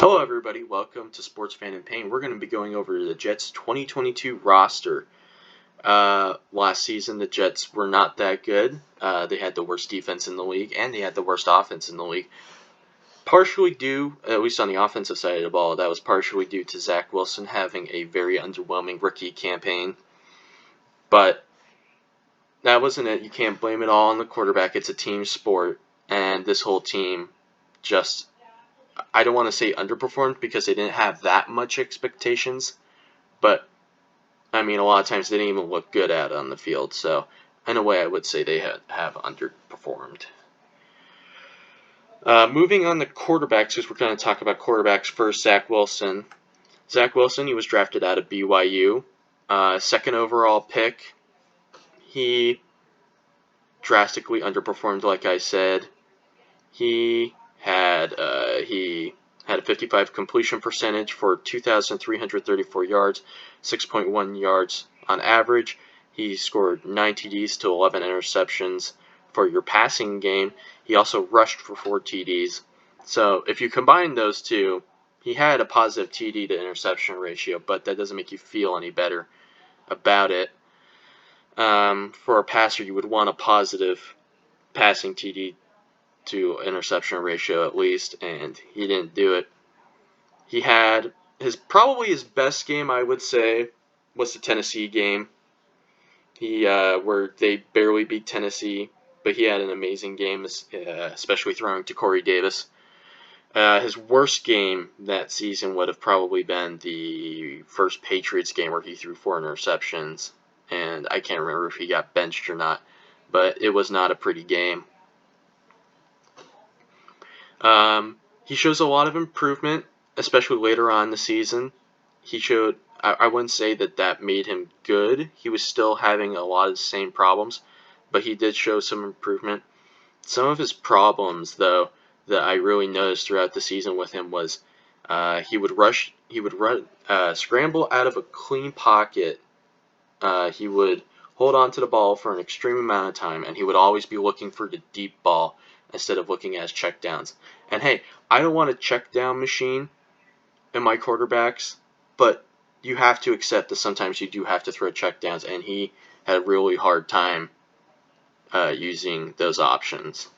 Hello everybody, welcome to Sports Fan in Pain. We're going to be going over the Jets 2022 roster. Last season the Jets were not that good. They had the worst defense in the league and they had the worst offense in the league. Partially due, at least on the offensive side of the ball, that was partially due to Zach Wilson having a very underwhelming rookie campaign. But that wasn't it. You can't blame it all on the quarterback. It's a team sport, and this whole team just, I don't want to say underperformed because they didn't have that much expectations, but I mean, a lot of times they didn't even look good at it on the field. So, in a way, I would say they have underperformed. Moving on to quarterbacks, because we're going to talk about quarterbacks first. Zach Wilson. Zach Wilson, he was drafted out of BYU, second overall pick. He drastically underperformed, like I said. He had a 55 completion percentage for 2,334 yards, 6.1 yards on average. He scored 9 TDs to 11 interceptions for your passing game. He also rushed for 4 TDs. So if you combine those two, he had a positive TD to interception ratio, but that doesn't make you feel any better about it. For a passer, you would want a positive passing TD to interception ratio at least, and he didn't do it. He had probably his best game, I would say, was the Tennessee game. Where they barely beat Tennessee, but he had an amazing game, especially throwing to Corey Davis. His worst game that season would have probably been the first Patriots game where he threw 4 interceptions, and I can't remember if he got benched or not, but it was not a pretty game. He shows a lot of improvement, especially later on in the season. He showed, I wouldn't say that made him good. He was still having a lot of the same problems, but he did show some improvement. Some of his problems, though, that I really noticed throughout the season with him was he would scramble out of a clean pocket. He would hold on to the ball for an extreme amount of time, and he would always be looking for the deep ball instead of looking at his checkdowns. And hey, I don't want a check down machine in my quarterbacks, but you have to accept that sometimes you do have to throw checkdowns, and he had a really hard time using those options.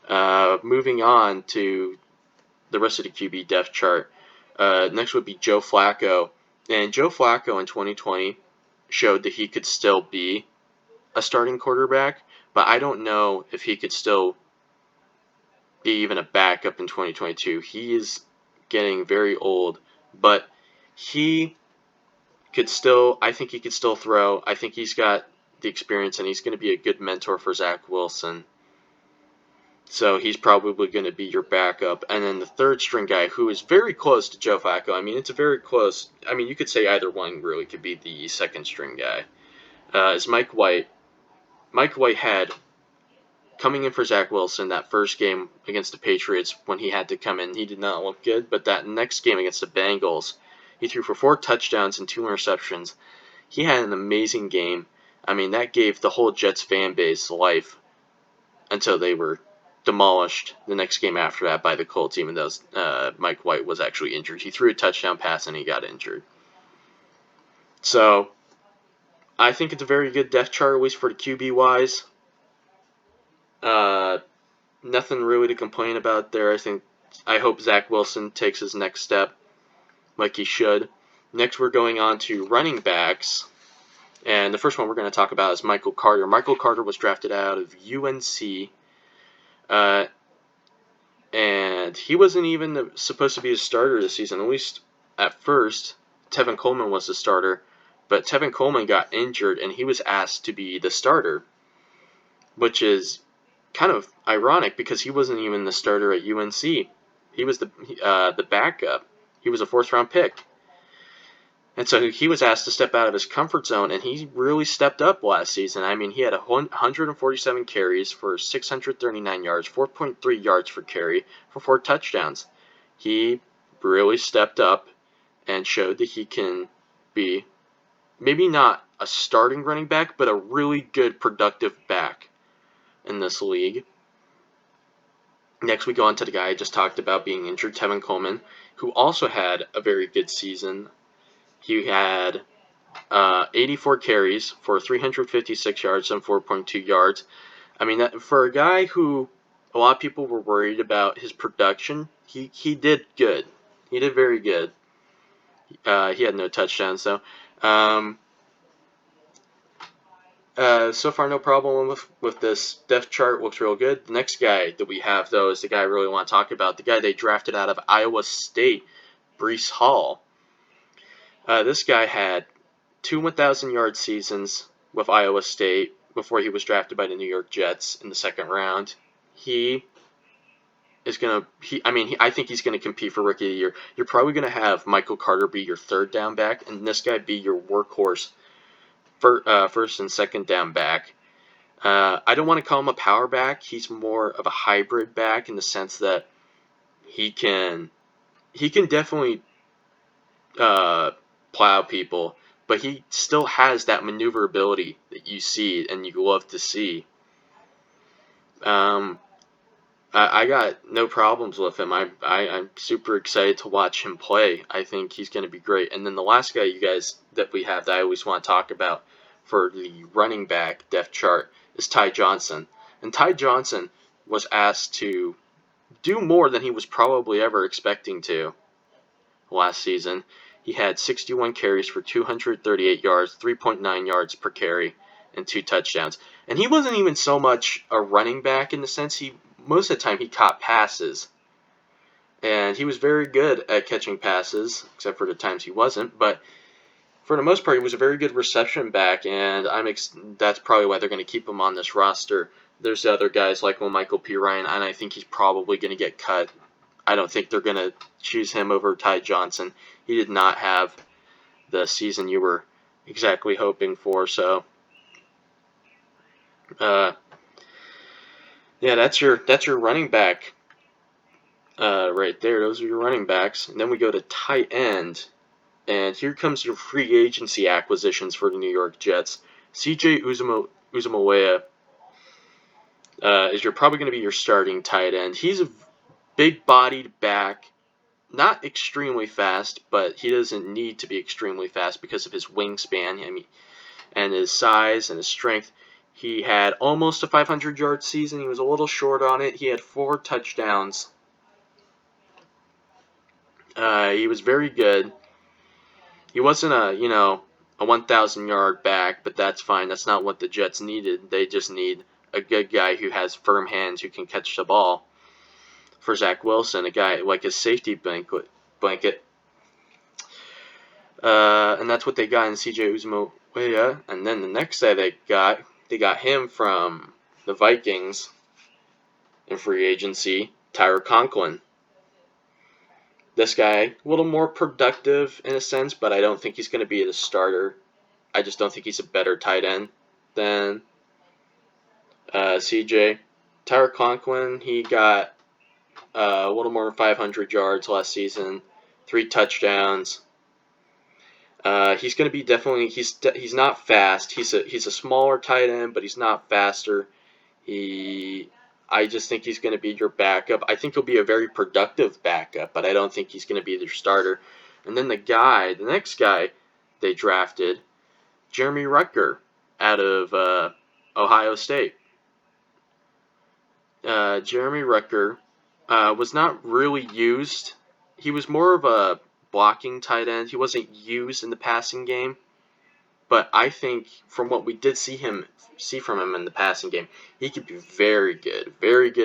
Moving on to the rest of the QB depth chart. Next would be Joe Flacco. And Joe Flacco in 2020 showed that he could still be a starting quarterback, but I don't know if he could still be even a backup in 2022. He is getting very old, but I think he could still throw. I think he's got the experience, and he's going to be a good mentor for Zach Wilson. So he's probably going to be your backup. And then the third string guy, who is very close to Joe Flacco. I mean, it's a very close. I mean, you could say either one really could be the second string guy. Is Mike White. Mike White had, coming in for Zach Wilson, that first game against the Patriots when he had to come in, he did not look good. But that next game against the Bengals, he threw for 4 touchdowns and 2 interceptions. He had an amazing game. I mean, that gave the whole Jets fan base life until they were demolished the next game after that by the Colts, even though Mike White was actually injured. He threw a touchdown pass and he got injured. So, I think it's a very good depth chart, at least for the QB wise. Nothing really to complain about there. I hope Zach Wilson takes his next step like he should. Next, we're going on to running backs. And the first one we're going to talk about is Michael Carter. Michael Carter was drafted out of UNC. And he wasn't even supposed to be a starter this season. At least at first, Tevin Coleman was the starter. But Tevin Coleman got injured, and he was asked to be the starter, which is kind of ironic because he wasn't even the starter at UNC. He was the backup. He was a 4th-round pick. And so he was asked to step out of his comfort zone, and he really stepped up last season. I mean, he had 147 carries for 639 yards, 4.3 yards per carry for 4 touchdowns. He really stepped up and showed that he can be maybe not a starting running back, but a really good productive back in this league. Next, we go on to the guy I just talked about being injured, Tevin Coleman, who also had a very good season. He had 84 carries for 356 yards and 4.2 yards. I mean, that, for a guy who a lot of people were worried about his production, he did good. He did very good. He had no touchdowns, though. So far, no problem with this depth chart. Looks real good. The next guy that we have, though, is the guy I really want to talk about. The guy they drafted out of Iowa State, Breece Hall. This guy had two 1,000-yard seasons with Iowa State before he was drafted by the New York Jets in the second round. He is gonna. I think he's gonna compete for Rookie of the Year. You're probably gonna have Michael Carter be your third down back, and this guy be your workhorse for first and second down back. I don't want to call him a power back. He's more of a hybrid back in the sense that he can definitely plow people, but he still has that maneuverability that you see and you love to see. I got no problems with him. I'm super excited to watch him play. I think he's going to be great. And then the last guy you guys that we have that I always want to talk about for the running back depth chart is Ty Johnson. And Ty Johnson was asked to do more than he was probably ever expecting to last season. He had 61 carries for 238 yards, 3.9 yards per carry, and 2 touchdowns. And he wasn't even so much a running back in the sense most of the time he caught passes. And he was very good at catching passes, except for the times he wasn't. But for the most part, he was a very good reception back, and that's probably why they're going to keep him on this roster. There's other guys like Michael P. Ryan, and I think he's probably going to get cut. I don't think they're going to choose him over Ty Johnson. He did not have the season you were exactly hoping for. So, yeah, that's your running back right there. Those are your running backs. And then we go to tight end. And here comes your free agency acquisitions for the New York Jets. CJ Uzomah is probably going to be your starting tight end. He's a big-bodied back, not extremely fast, but he doesn't need to be extremely fast because of his wingspan. And his size and his strength. He had almost a 500-yard season. He was a little short on it. He had 4 touchdowns. He was very good. He wasn't a 1,000-yard back, but that's fine. That's not what the Jets needed. They just need a good guy who has firm hands who can catch the ball. For Zach Wilson, a guy like his safety blanket. And that's what they got in CJ Uzomah. And then the next guy they got him from the Vikings in free agency, Tyler Conklin. This guy, a little more productive in a sense, but I don't think he's going to be the starter. I just don't think he's a better tight end than CJ. Tyler Conklin, he got a little more than 500 yards last season, 3 touchdowns. He's going to be definitely. He's not fast. He's a smaller tight end, but he's not faster. I just think he's going to be your backup. I think he'll be a very productive backup, but I don't think he's going to be their starter. And then the next guy they drafted, Jeremy Ruckert out of Ohio State. Jeremy Ruckert was not really used. He was more of a blocking tight end. He wasn't used in the passing game. But I think from what we did see from him in the passing game, he could be very good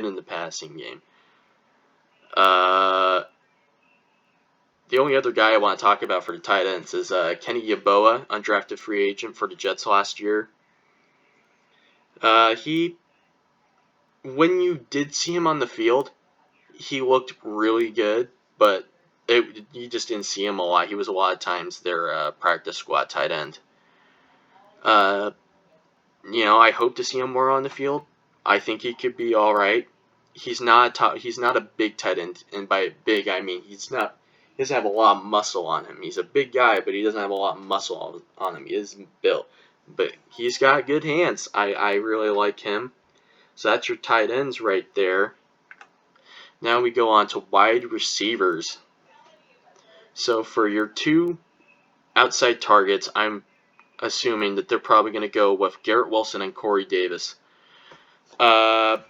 in the passing game. The only other guy I want to talk about for the tight ends is Kenny Yeboah, undrafted free agent for the Jets last year. When you did see him on the field, he looked really good, but you just didn't see him a lot. He was a lot of times their practice squad tight end. I hope to see him more on the field. I think he could be all right. He's not a big tight end, and by big I mean he doesn't have a lot of muscle on him. He's a big guy, but he doesn't have a lot of muscle on him. He isn't built, but he's got good hands. I really like him. So that's your tight ends right there. Now we go on to wide receivers. So for your two outside targets, I'm assuming that they're probably going to go with Garrett Wilson and Corey Davis. Corey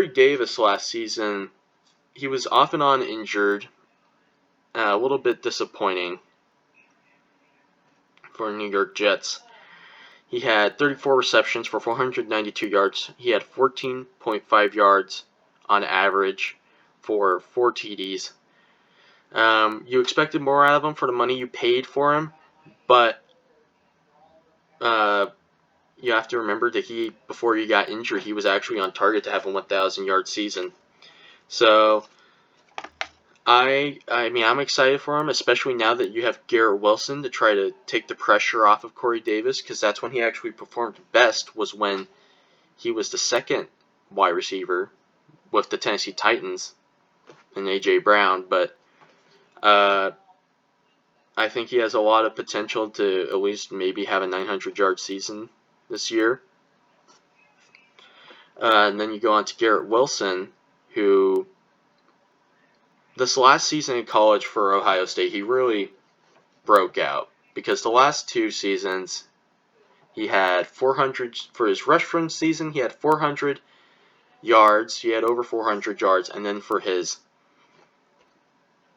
Davis last season, he was off and on injured. A little bit disappointing for New York Jets. He had 34 receptions for 492 yards. He had 14.5 yards on average for 4 TDs. You expected more out of him for the money you paid for him, but you have to remember that before he got injured, he was actually on target to have a 1,000-yard season. So I'm excited for him, especially now that you have Garrett Wilson to try to take the pressure off of Corey Davis, because that's when he actually performed best, was when he was the second wide receiver with the Tennessee Titans and A.J. Brown. But I think he has a lot of potential to at least maybe have a 900-yard season this year. And then you go on to Garrett Wilson, who this last season in college for Ohio State, he really broke out, because the last 2 seasons he had 400 for his freshman season. He had 400 yards. He had over 400 yards, and then for his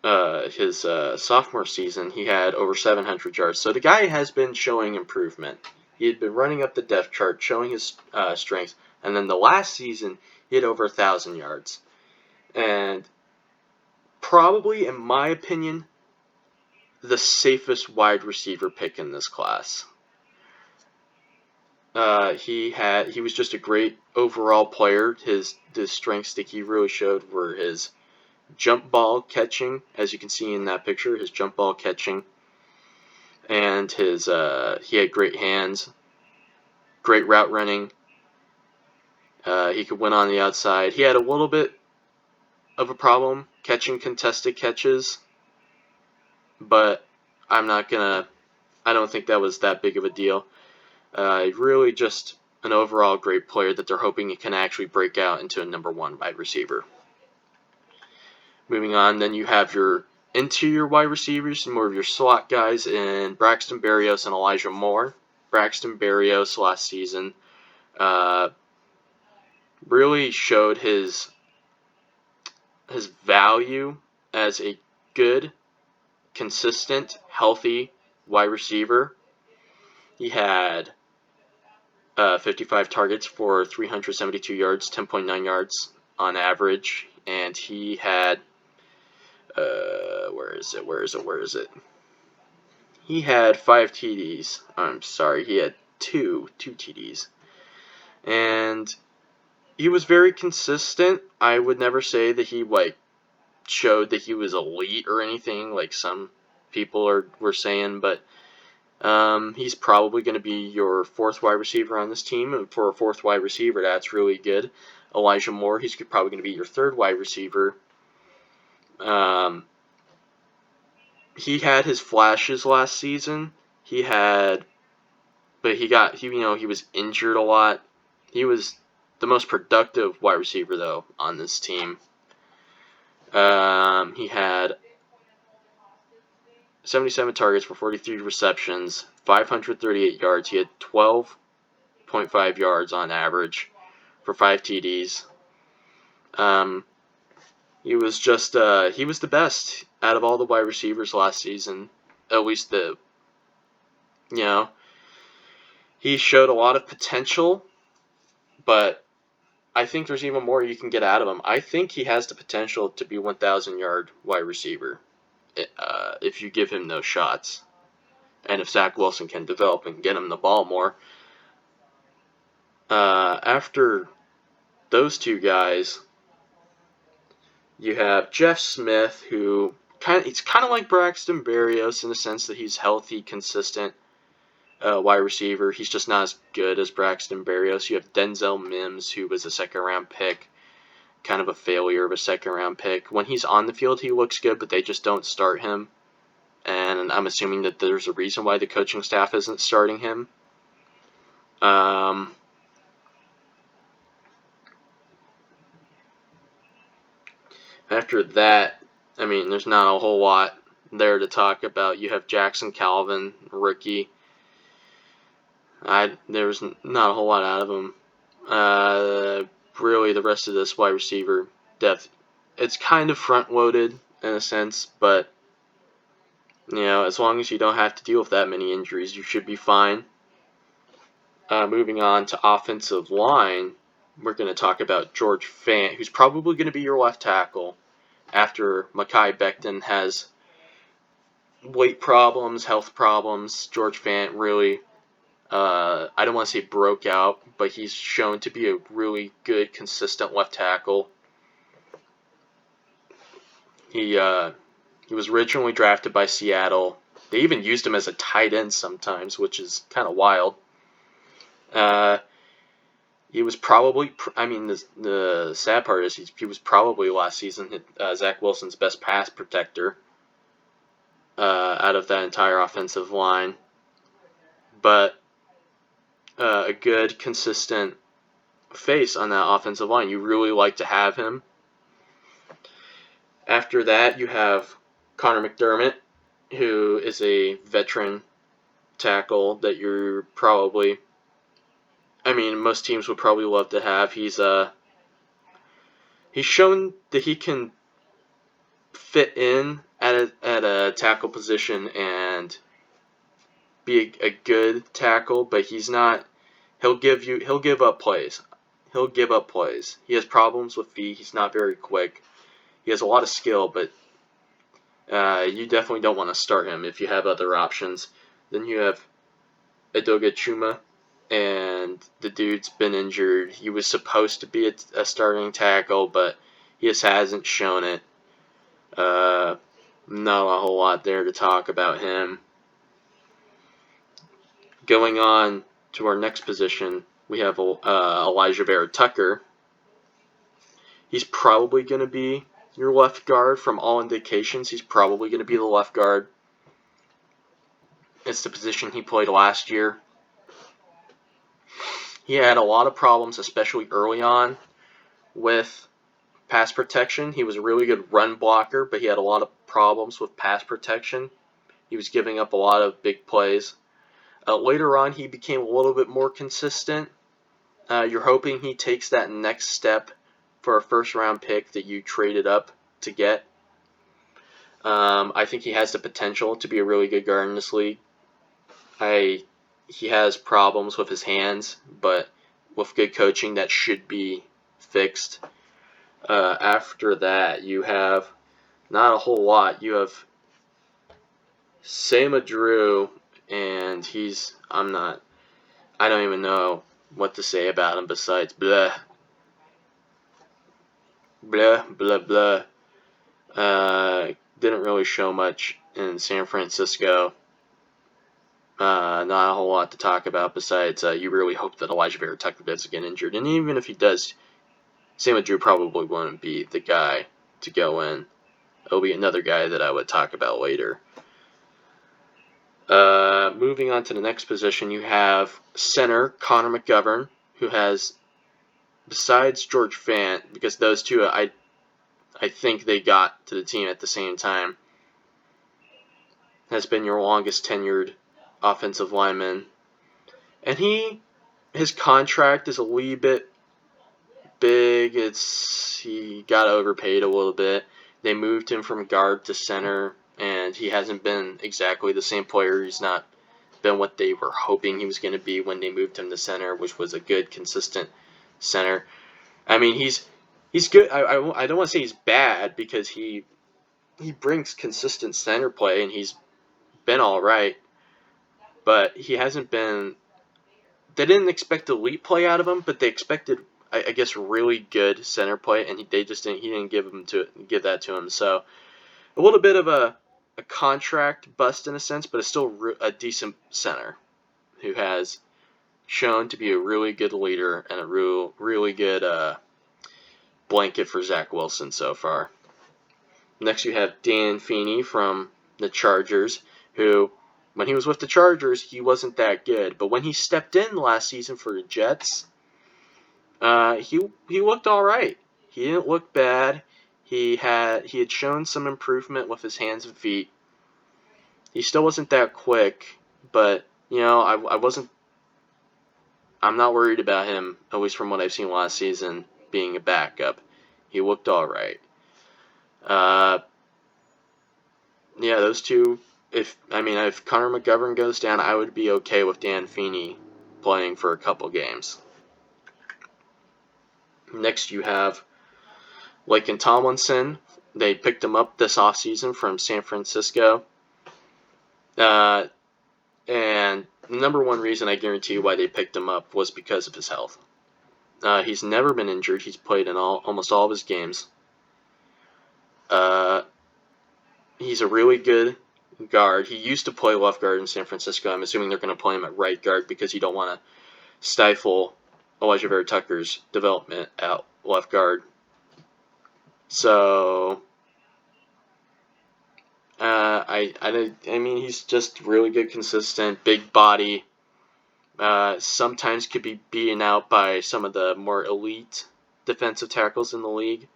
sophomore season, he had over 700 yards. So the guy has been showing improvement. He had been running up the depth chart, showing his strength, and then the last season he had over 1,000 yards, and probably, in my opinion, the safest wide receiver pick in this class. He was just a great overall player. The strengths that he really showed were his jump ball catching, as you can see in that picture, his jump ball catching, and he had great hands, great route running. He could win on the outside. He had a little bit of a problem catching contested catches, but I don't think that was that big of a deal. Really just an overall great player that they're hoping he can actually break out into a number 1 wide receiver. Moving on, then you have your interior wide receivers, more of your slot guys in Braxton Berrios and Elijah Moore. Braxton Berrios last season really showed his value as a good, consistent, healthy wide receiver. He had 55 targets for 372 yards, 10.9 yards on average, and he had where is it? He had 5 TDs. I'm sorry, he had two TDs, and he was very consistent. I would never say that he showed that he was elite or anything like some people were saying, but he's probably going to be your 4th wide receiver on this team, and for a 4th wide receiver, that's really good. Elijah Moore, he's probably going to be your 3rd wide receiver. He had his flashes last season. He was injured a lot. He was the most productive wide receiver though on this team. He had 77 targets for 43 receptions, 538 yards. He had 12.5 yards on average for 5 TDs. He was the best out of all the wide receivers last season. At least he showed a lot of potential, but I think there's even more you can get out of him. I think he has the potential to be 1,000-yard wide receiver if you give him those shots. And if Zach Wilson can develop and get him the ball more. After those 2 guys, you have Jeff Smith, who he's kind of like Braxton Berrios in the sense that he's healthy, consistent wide receiver. He's just not as good as Braxton Berrios. You have Denzel Mims, who was a 2nd-round pick, kind of a failure of a 2nd-round pick. When he's on the field, he looks good, but they just don't start him. And I'm assuming that there's a reason why the coaching staff isn't starting him. After that, I mean, there's not a whole lot there to talk about. You have Jackson Calvin, rookie. There's not a whole lot out of him. Really, the rest of this wide receiver depth, it's kind of front loaded in a sense, but as long as you don't have to deal with that many injuries, you should be fine. Moving on to offensive line, we're going to talk about George Fant, who's probably going to be your left tackle after Mekhi Becton has weight problems, health problems. George Fant really, I don't want to say broke out, but he's shown to be a really good, consistent left tackle. He was originally drafted by Seattle. They even used him as a tight end sometimes, which is kind of wild. He was probably, the sad part is he was probably last season Zach Wilson's best pass protector out of that entire offensive line. But a good, consistent face on that offensive line. You really like to have him. After that, you have Connor McDermott, who is a veteran tackle that you're probably, most teams would probably love to have. He's shown that he can fit in at a tackle position and be a good tackle, but he's not. He'll give up plays. He has problems with feet. He's not very quick. He has a lot of skill, but you definitely don't want to start him if you have other options. Then you have Edoga Chuma, and the dude's been injured. He was supposed to be a starting tackle, but he just hasn't shown it. Not a whole lot there to talk about him. Going on to our next position, we have Elijah Vera Tucker. He's probably going to be your left guard. From all indications, he's probably going to be the left guard. It's the position he played last year. He had a lot of problems, especially early on, with pass protection. He was a really good run blocker, but he had a lot of problems with pass protection. He was giving up a lot of big plays. Later on, he became a little bit more consistent. You're hoping he takes that next step for a first-round pick that you traded up to get. I think he has the potential to be a really good guard in this league. He has problems with his hands, but with good coaching, that should be fixed. After that, you have not a whole lot. You have Sama Drew, and I don't even know what to say about him besides blah. Blah, blah, blah. Didn't really show much in San Francisco. Not a whole lot to talk about besides you really hope that Elijah Vera Tucker doesn't get injured. And even if he does, Sam Drew probably wouldn't be the guy to go in. It'll be another guy that I would talk about later. Moving on to the next position, you have center Connor McGovern, who has, besides George Fant, because those two I think they got to the team at the same time, has been your longest tenured offensive lineman. And his contract is a wee bit big. He got overpaid a little bit. They moved him from guard to center, and he hasn't been exactly the same player. He's not been what they were hoping he was going to be when they moved him to center, which was a good, consistent center. He's good. I don't want to say he's bad, because he brings consistent center play, and he's been all right. But he hasn't been. They didn't expect elite play out of him, but they expected, I guess, really good center play, and he didn't give that to him. So a little bit of a contract bust in a sense, but it's still a decent center who has shown to be a really good leader and a really good blanket for Zach Wilson so far. Next, you have Dan Feeney from the Chargers, who, when he was with the Chargers, he wasn't that good. But when he stepped in last season for the Jets, he looked all right. He didn't look bad. He had shown some improvement with his hands and feet. He still wasn't that quick, but I'm not worried about him, at least from what I've seen last season, being a backup. He looked all right. Those two. If Connor McGovern goes down, I would be okay with Dan Feeney playing for a couple games. Next, you have Laken Tomlinson. They picked him up this offseason from San Francisco. And the number one reason I guarantee you why they picked him up was because of his health. He's never been injured. He's played in almost all of his games. He's a really good guard. He used to play left guard in San Francisco. I'm assuming they're going to play him at right guard because you don't want to stifle Elijah Vera Tucker's development at left guard. So, he's just really good, consistent, big body. Sometimes could be beaten out by some of the more elite defensive tackles in the league,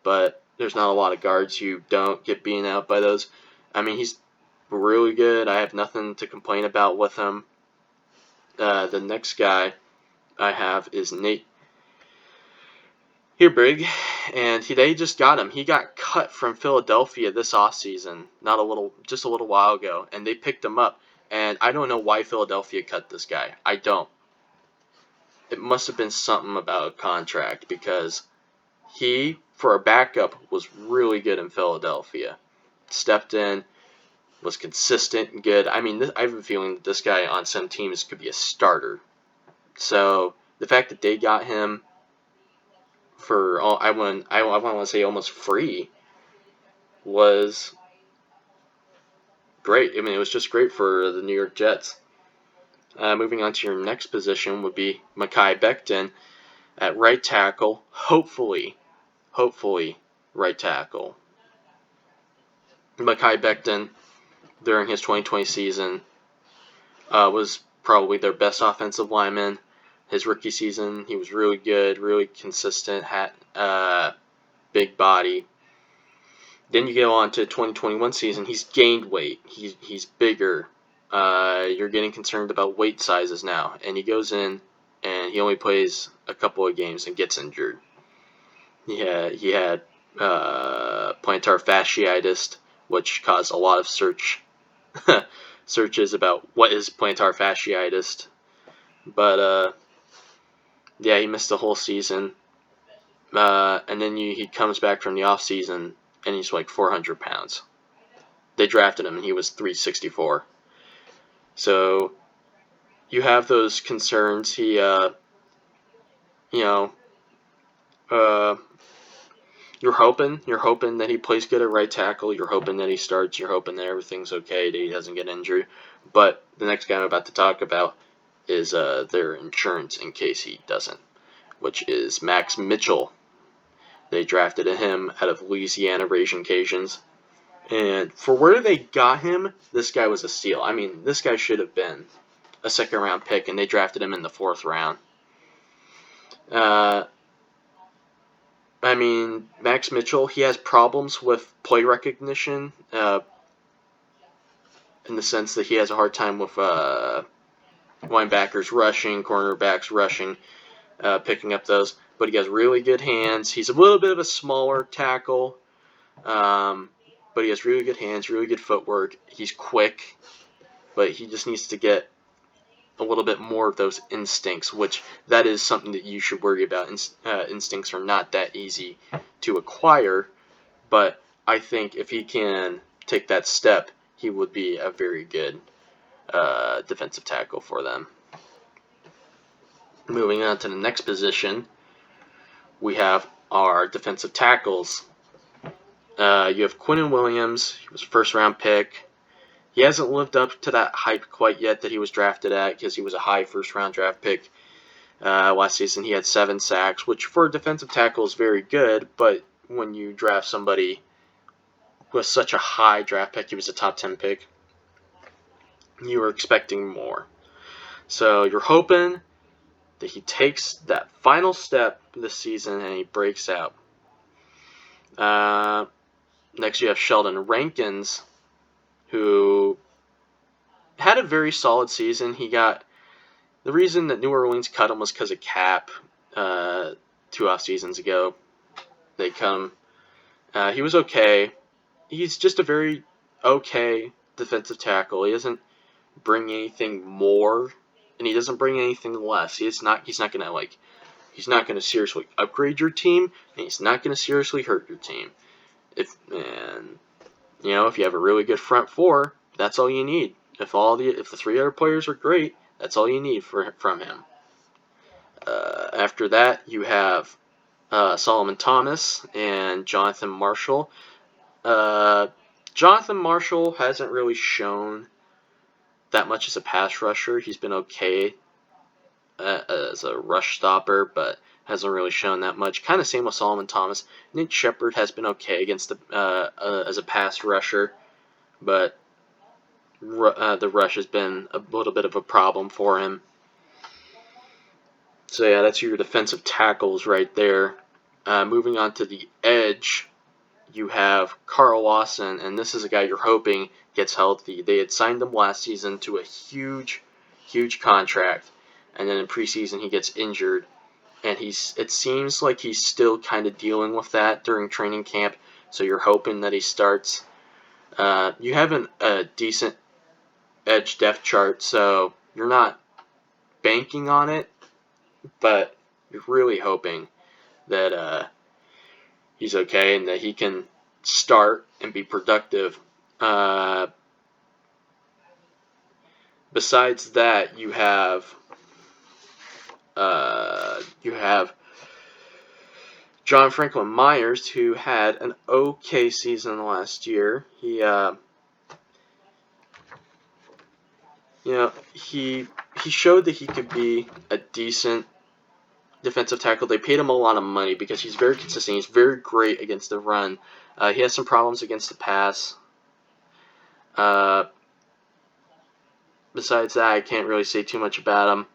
but there's not a lot of guards who don't get beaten out by those. He's really good. I have nothing to complain about with him. The next guy I have is Nate Herbig, and they just got him. He got cut from Philadelphia this offseason, just a little while ago, and they picked him up. And I don't know why Philadelphia cut this guy. I don't. It must have been something about a contract, because he, for a backup, was really good in Philadelphia. Stepped in, was consistent and good. I have a feeling that this guy on some teams could be a starter. So the fact that they got him for I want to say almost free was great. It was just great for the New York Jets. Moving on to your next position would be Mekhi Becton at right tackle. Hopefully right tackle. Mekhi Becton, during his 2020 season, was probably their best offensive lineman. His rookie season, he was really good, really consistent, had big body. Then you go on to 2021 season, he's gained weight. He's bigger. You're getting concerned about weight sizes now. And he goes in and he only plays a couple of games and gets injured. He had plantar fasciitis, which caused a lot of searches about what is plantar fasciitis. But he missed the whole season. And then he comes back from the off season and he's like 400 pounds. They drafted him and he was 364. So you have those concerns. You're hoping that he plays good at right tackle. You're hoping that he starts. You're hoping that everything's okay, that he doesn't get injured. But the next guy I'm about to talk about is their insurance in case he doesn't, which is Max Mitchell. They drafted him out of Louisiana Raging Cajuns. And for where they got him, this guy was a steal. This guy should have been a second-round pick, and they drafted him in the 4th round. Max Mitchell, he has problems with play recognition, in the sense that he has a hard time with linebackers rushing, cornerbacks rushing, picking up those. But he has really good hands. He's a little bit of a smaller tackle, but he has really good hands, really good footwork. He's quick, but he just needs to get a little bit more of those instincts, which that is something that you should worry about. Instincts are not that easy to acquire, but I think if he can take that step, he would be a very good defensive tackle for them. Moving on to the next position, we have our defensive tackles. You have Quinnen Williams. He was a first-round pick. He hasn't lived up to that hype quite yet that he was drafted at, because he was a high first-round draft pick. Last season he had 7 sacks, which for a defensive tackle is very good, but when you draft somebody with such a high draft pick, he was a top 10 pick, you were expecting more. So you're hoping that he takes that final step this season and he breaks out. Next, you have Sheldon Rankins, who had a very solid season. The reason that New Orleans cut him was because of cap. 2 off seasons ago, they cut him. He was okay. He's just a very okay defensive tackle. He doesn't bring anything more, and he doesn't bring anything less. He's not gonna seriously upgrade your team, and he's not gonna seriously hurt your team. If you have a really good front four, that's all you need. If the 3 other players are great, that's all you need from him. After that, you have Solomon Thomas and Jonathan Marshall. Jonathan Marshall hasn't really shown that much as a pass rusher. He's been okay as a rush stopper, but hasn't really shown that much. Kind of same with Solomon Thomas. Nick Shepard has been okay against as a pass rusher, but the rush has been a little bit of a problem for him. So yeah, that's your defensive tackles right there. Moving on to the edge, you have Carl Lawson, and this is a guy you're hoping gets healthy. They had signed him last season to a huge contract, and then in preseason he gets injured, and it seems like he's still kind of dealing with that during training camp. So you're hoping that he starts. You have a decent edge depth chart, so you're not banking on it, but you're really hoping that he's okay and that he can start and be productive. Besides that, you have John Franklin Myers, who had an okay season last year. He showed that he could be a decent defensive tackle. They paid him a lot of money because he's very consistent. He's very great against the run. He has some problems against the pass. Besides that, I can't really say too much about him.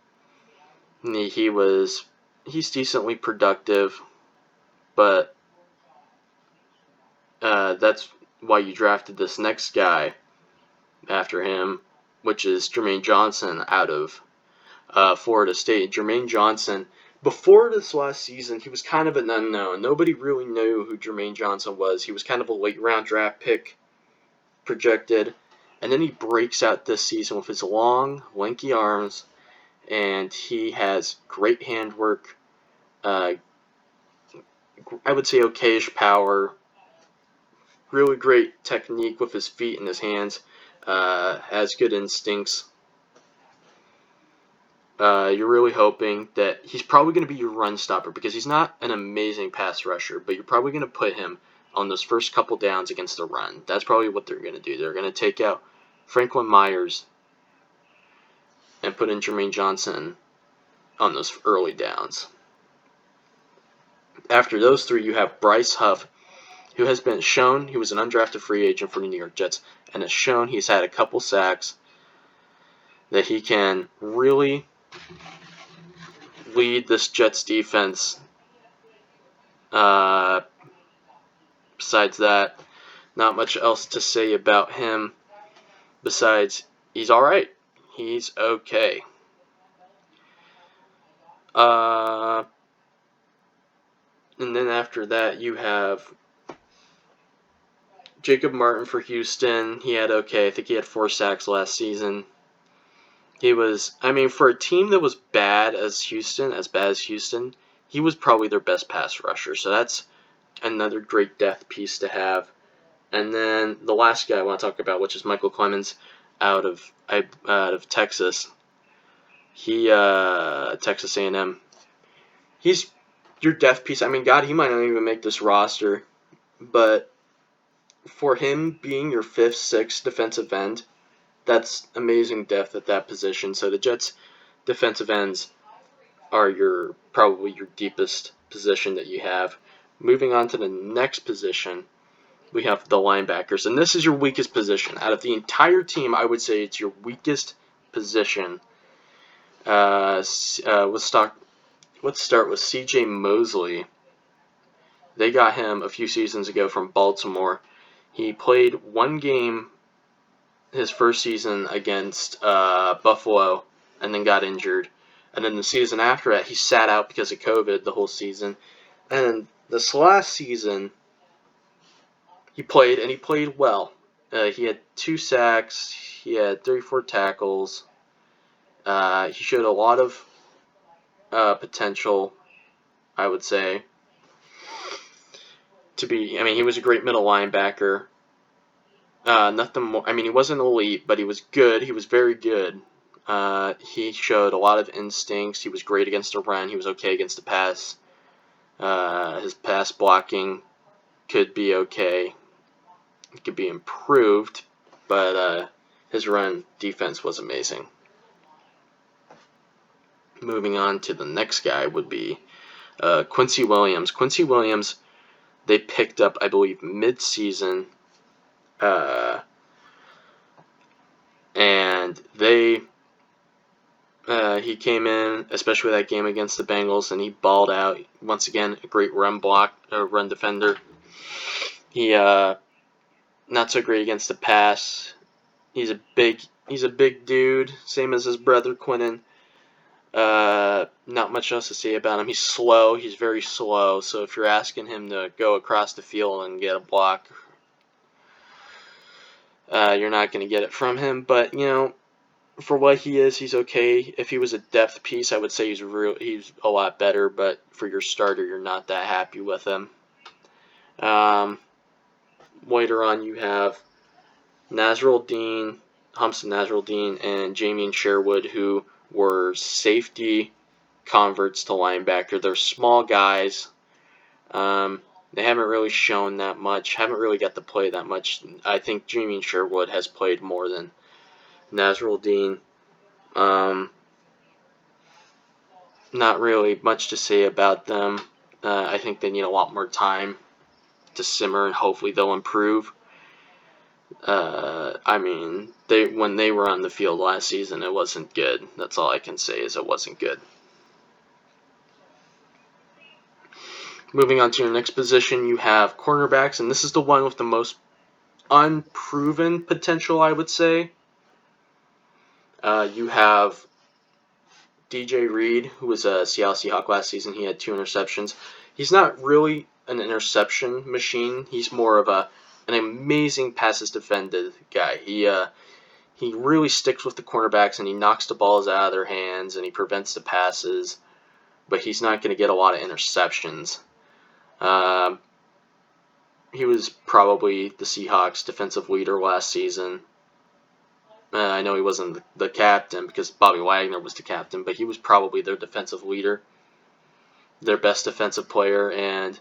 He's decently productive, but that's why you drafted this next guy after him, which is Jermaine Johnson out of Florida State. Jermaine Johnson, before this last season, he was kind of an unknown. Nobody really knew who Jermaine Johnson was. He was kind of a late round draft pick projected, and then he breaks out this season with his long, lanky arms, and he has great handwork. I would say okayish power. Really great technique with his feet and his hands. Has good instincts. You're really hoping that he's probably going to be your run stopper because he's not an amazing pass rusher, but you're probably going to put him on those first couple downs against the run. That's probably what they're going to do. They're going to take out Franklin Myers and put in Jermaine Johnson on those early downs. After those 3, you have Bryce Huff, who has been shown he was an undrafted free agent for the New York Jets and has shown he's had a couple sacks, that he can really lead this Jets defense. Besides that, not much else to say about him. Besides, he's alright. He's okay. And then after that, you have Jacob Martin for Houston. He had okay. I think he had 4 sacks last season. For a team that was bad as Houston, he was probably their best pass rusher. So that's another great depth piece to have. And then the last guy I want to talk about, which is Michael Clemens out of Texas. Texas A&M. He's your depth piece. He might not even make this roster, but for him being your 5th, 6th defensive end, that's amazing depth at that position. So the Jets' defensive ends are probably your deepest position that you have. Moving on to the next position, we have the linebackers, and this is your weakest position. Out of the entire team, I would say it's your weakest position. Let's start with C.J. Mosley. They got him a few seasons ago from Baltimore. He played one game his first season against Buffalo and then got injured. And then the season after that, he sat out because of COVID the whole season. And this last season, he played, and he played well. He had 2 sacks. He had 34 tackles. He showed a lot of potential, I would say, to be. I mean, he was a great middle linebacker. Nothing more. I mean, he wasn't elite, but he was good. He was very good. He showed a lot of instincts. He was great against the run. He was okay against the pass. His pass blocking could be okay. It could be improved, but his run defense was amazing. Moving on to the next guy would be Quincy Williams. Quincy Williams, they picked up, I believe, mid-season, and he came in, especially that game against the Bengals, and he balled out. Once again, a great run defender. He not so great against the pass. He's a big dude, same as his brother Quinnen. Not much else to say about him. He's slow. He's very slow. So if you're asking him to go across the field and get a block, you're not going to get it from him. But for what he is, he's okay. If he was a depth piece, I would say he's a lot better. But for your starter, you're not that happy with him. Later on, you have Humson Nasruddin, and Jamien Sherwood, who were safety converts to linebacker. They're small guys. They haven't really shown that much, haven't really got to play that much. I think Jamien Sherwood has played more than Nasruddin. Not really much to say about them. I think they need a lot more time to simmer, and hopefully they'll improve. I mean, when they were on the field last season, it wasn't good. That's all I can say, is it wasn't good. Moving on to your next position, you have cornerbacks, and this is the one with the most unproven potential, I would say. You have DJ Reed, who was a Seattle Seahawk last season. He had 2 interceptions. He's not really an interception machine. He's more of an amazing passes defended guy. He really sticks with the cornerbacks, and he knocks the balls out of their hands, and he prevents the passes, but he's not going to get a lot of interceptions. He was probably the Seahawks' defensive leader last season. I know he wasn't the captain because Bobby Wagner was the captain, but he was probably their defensive leader, their best defensive player, and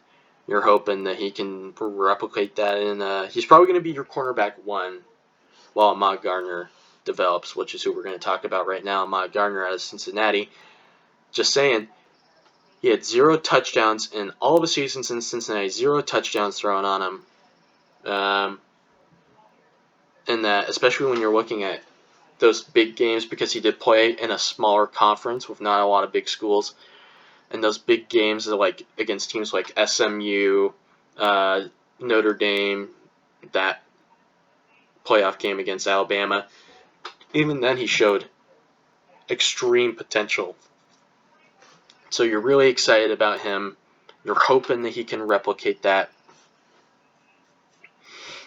you're hoping that he can replicate that. And he's probably going to be your cornerback 1 while Ahmad Gardner develops, which is who we're going to talk about right now. Ahmad Gardner out of Cincinnati. Just saying, he had 0 touchdowns in all of his seasons in Cincinnati. 0 touchdowns thrown on him. And that, especially when you're looking at those big games, because he did play in a smaller conference with not a lot of big schools. And those big games are like against teams like SMU, Notre Dame, that playoff game against Alabama. Even then, he showed extreme potential. So you're really excited about him. You're hoping that he can replicate that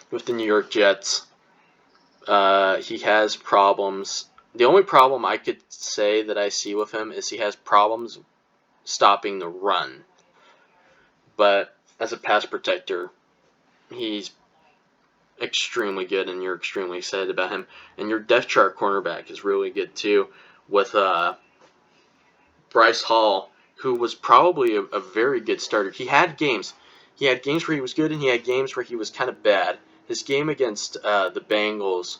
with the New York Jets. He has problems. The only problem I could say that I see with him is he has problems stopping the run. But as a pass protector, he's extremely good, and you're extremely excited about him. And your depth chart cornerback is really good too, with Bryce Hall, who was probably a very good starter. He had games where he was good, and he had games where he was kind of bad. His game against the Bengals,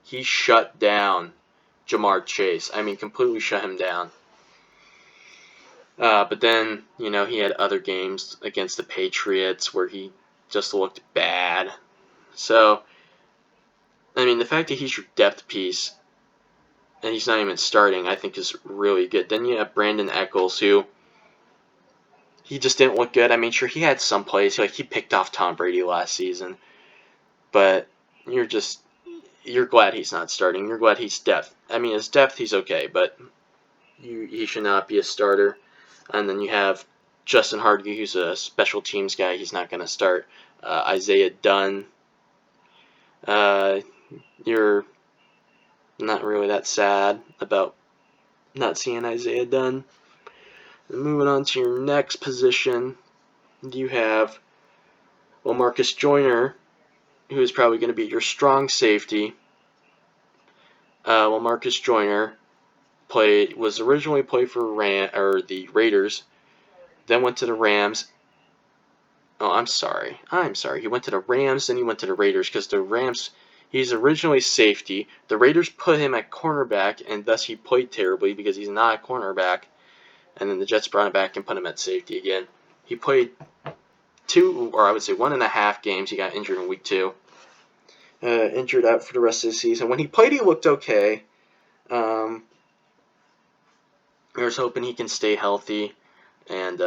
he shut down Jamar Chase. I mean, completely shut him down. But then, he had other games against the Patriots where he just looked bad. So, I mean, the fact that he's your depth piece and he's not even starting, I think is really good. Then you have Brandon Echols, who he just didn't look good. I mean, sure, he had some plays. Like, he picked off Tom Brady last season. But you're glad he's not starting. You're glad he's depth. I mean, his depth, he's okay, but he should not be a starter. And then you have Justin Hardge, who's a special teams guy. He's not going to start. Isaiah Dunn. You're not really that sad about not seeing Isaiah Dunn. And moving on to your next position, you have Marcus Joyner, who is probably going to be your strong safety. Marcus Joyner was originally played for the Raiders, then went to the Rams. Oh, I'm sorry. He went to the Rams, then he went to the Raiders, because the Rams, he's originally safety. The Raiders put him at cornerback, and thus he played terribly because he's not a cornerback. And then the Jets brought him back and put him at safety again. He played 1.5 games. He got injured in week 2. Injured out for the rest of the season. When he played, he looked okay. Here's hoping he can stay healthy and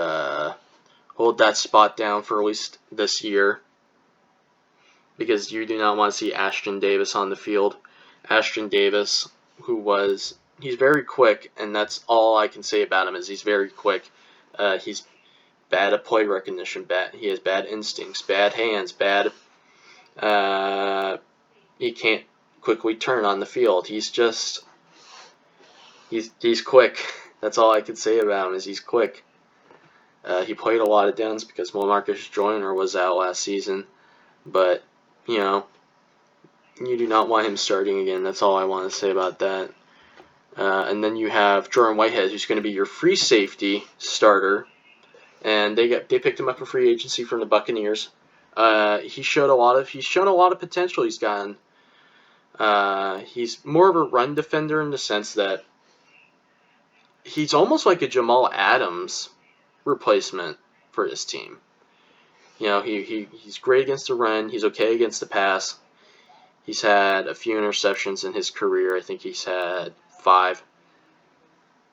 hold that spot down for at least this year, because you do not want to see Ashton Davis on the field. Ashton Davis, he's very quick, and that's all I can say about him is he's very quick. He's bad at play recognition. He has bad instincts, bad hands, he can't quickly turn on the field. He's quick. That's all I can say about him is he's quick. He played a lot of downs because Marcus Joyner was out last season, but you do not want him starting again. That's all I want to say about that. And then you have Jordan Whitehead, who's going to be your free safety starter, and they picked him up for free agency from the Buccaneers. He's shown a lot of potential. He's more of a run defender in the sense that he's almost like a Jamal Adams replacement for his team. He's great against the run. He's okay against the pass. He's had a few interceptions in his career. I think he's had 5.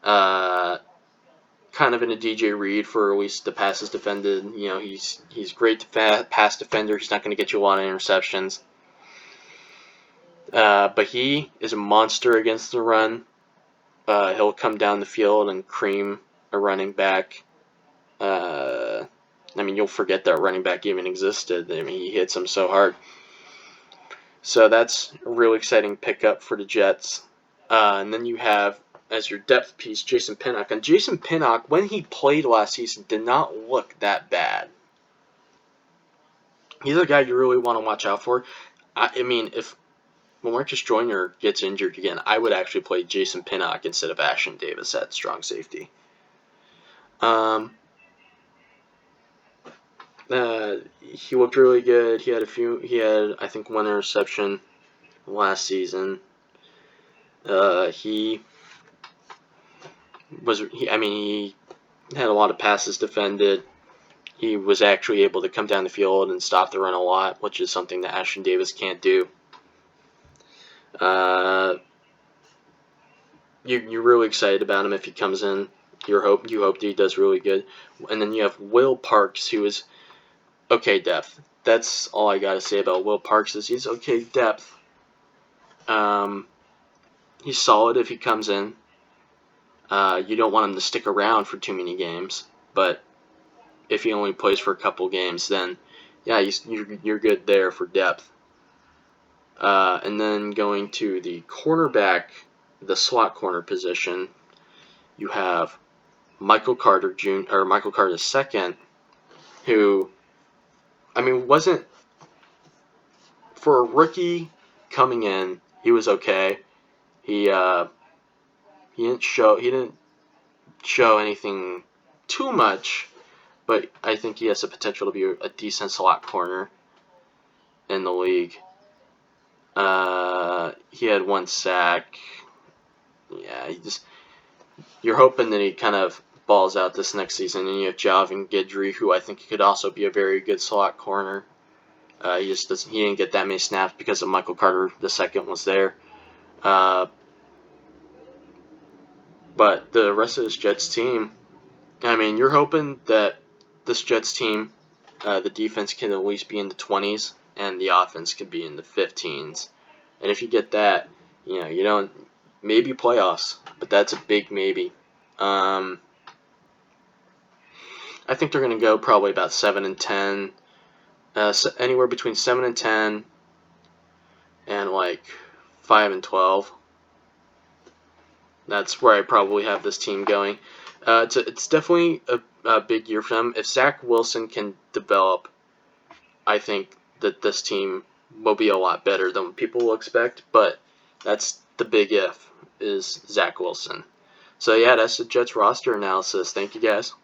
Kind of in a DJ Reed for at least the passes defended. He's great pass defender. He's not going to get you a lot of interceptions. But he is a monster against the run. He'll come down the field and cream a running back. You'll forget that running back even existed. He hits him so hard. So that's a real exciting pickup for the Jets. And then you have, as your depth piece, Jason Pinnock. And Jason Pinnock, when he played last season, did not look that bad. He's a guy you really want to watch out for. If Marcus Joyner gets injured again, I would actually play Jason Pinnock instead of Ashton Davis at strong safety. He looked really good. He had, I think, 1 interception last season. He had a lot of passes defended. He was actually able to come down the field and stop the run a lot, which is something that Ashton Davis can't do. You're really excited about him if he comes in. You hope that he does really good. And then you have Will Parks, who is okay depth. That's all I gotta say about Will Parks is he's okay depth. He's solid if he comes in. You don't want him to stick around for too many games, but if he only plays for a couple games, then yeah, you're good there for depth. And then going to the cornerback, the slot corner position, you have Michael Carter II, who, wasn't, for a rookie coming in, he was okay. He didn't show anything too much, but I think he has the potential to be a decent slot corner in the league. He had 1 sack. Yeah, you're hoping that he kind of balls out this next season. And you have Javan Guidry, who I think could also be a very good slot corner. He didn't get that many snaps because of Michael Carter II was there. But the rest of this Jets team, you're hoping that this Jets team, the defense can at least be in the 20s, and the offense could be in the 15s. And if you get that, you don't maybe playoffs, but that's a big maybe. I think they're going to go probably about 7-10, anywhere between 7-10 and like 5-12. That's where I probably have this team going. It's definitely a big year for them. If Zach Wilson can develop, I think that this team will be a lot better than people will expect. But that's the big if, is Zach Wilson. So yeah, that's the Jets roster analysis. Thank you guys.